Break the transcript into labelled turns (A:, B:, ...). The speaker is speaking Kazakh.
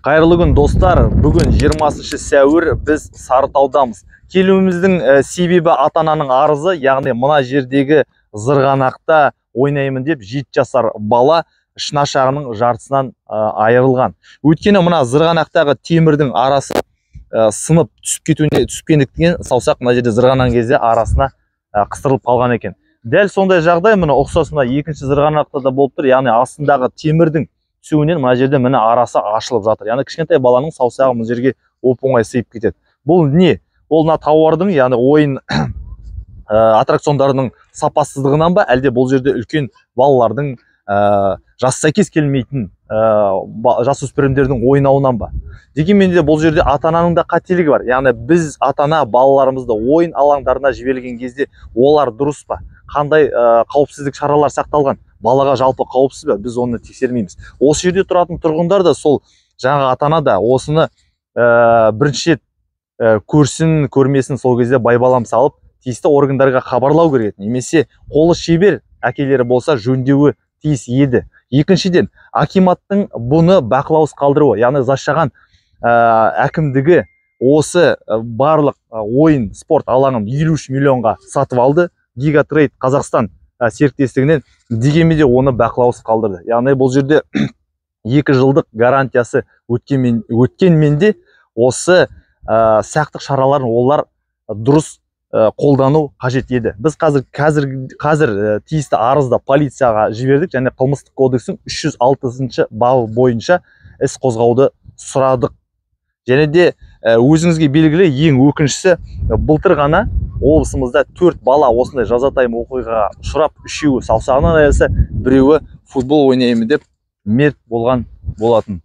A: Қайырлы күн достар, бүгін 20 сәуір біз Сарытаудамыз. Келуіміздің себебі ата-ананың арызы, яғни мына жердегі зырғанақта ойнаймын деп 7 жасар бала шынашағының жартысынан айырылған. Өйткені мына зырғанақтағы темірдің арасы сынып түскендіктен саусақ мына жерде зырғанаған кезде арасына қыстырылып қалған екен. Дәл сондай жағдай мына ұқсас мына екінші зырғанақта да болып тұр, яғни астындағы темірдің түсуінен мына жерде міне арасы ашылып жатыр. Яғни кішкентай баланың саусағы мына жерге оп-оңай сыйып кетеді. Бұл не? Ол мына тауардың, яғни ойын аттракциондарының сапасыздығынан ба, әлде бұл жерде үлкен балалардың жас сәйкес келмейтін жасөспірімдердің ойнауынан ба? Дегенмен де бұл жерде ата-ананың да қателігі бар. Яғни біз ата-ана балаларымызды ойын алаңдарына жіберген кезде олар дұрыс па? Қандай қауіпсіздік шаралар сақталған? Балаға жалпы қауіпсіз бе? Біз оны тексермейміз. Осы жерде тұратын тұрғындар да сол жаңа ата-ана да осыны бірінші көрсін, көрмесін сол кезде байбалам салып, тиісті органдарға хабарлау керек. Немесе қолы шебер әкелері болса жөндеуі тиіс еді. Екіншіден, акиматтың бұны бақылаусыз қалдыруы, яғни зашаған әкімдігі осы барлық ойын спорт алаңын 53 миллионға сатып алды. Гигатрейд Қазақстан серіктестігінен, дегенмен де оны бақылаусыз қалдырды. Яғни бұл жерде 2 жылдық гарантиясы өткенмен де осы сақтық шараларын олар дұрыс қолдану қажет еді. Біз қазір тиісті арызда полицияға жібердік, және қылмыстық кодекстің 306 бабы бойынша іс қозғауды сұрадық. Және де өзіңізге белгілі, ең өкініштісі, былтыр ғана облысымызда 4 бала осындай жазатайым оқиғаға ұшырап, 3-еуі саусағынан айырылса, 1-еуі футбол ойнаймын деп мерт болған болатын.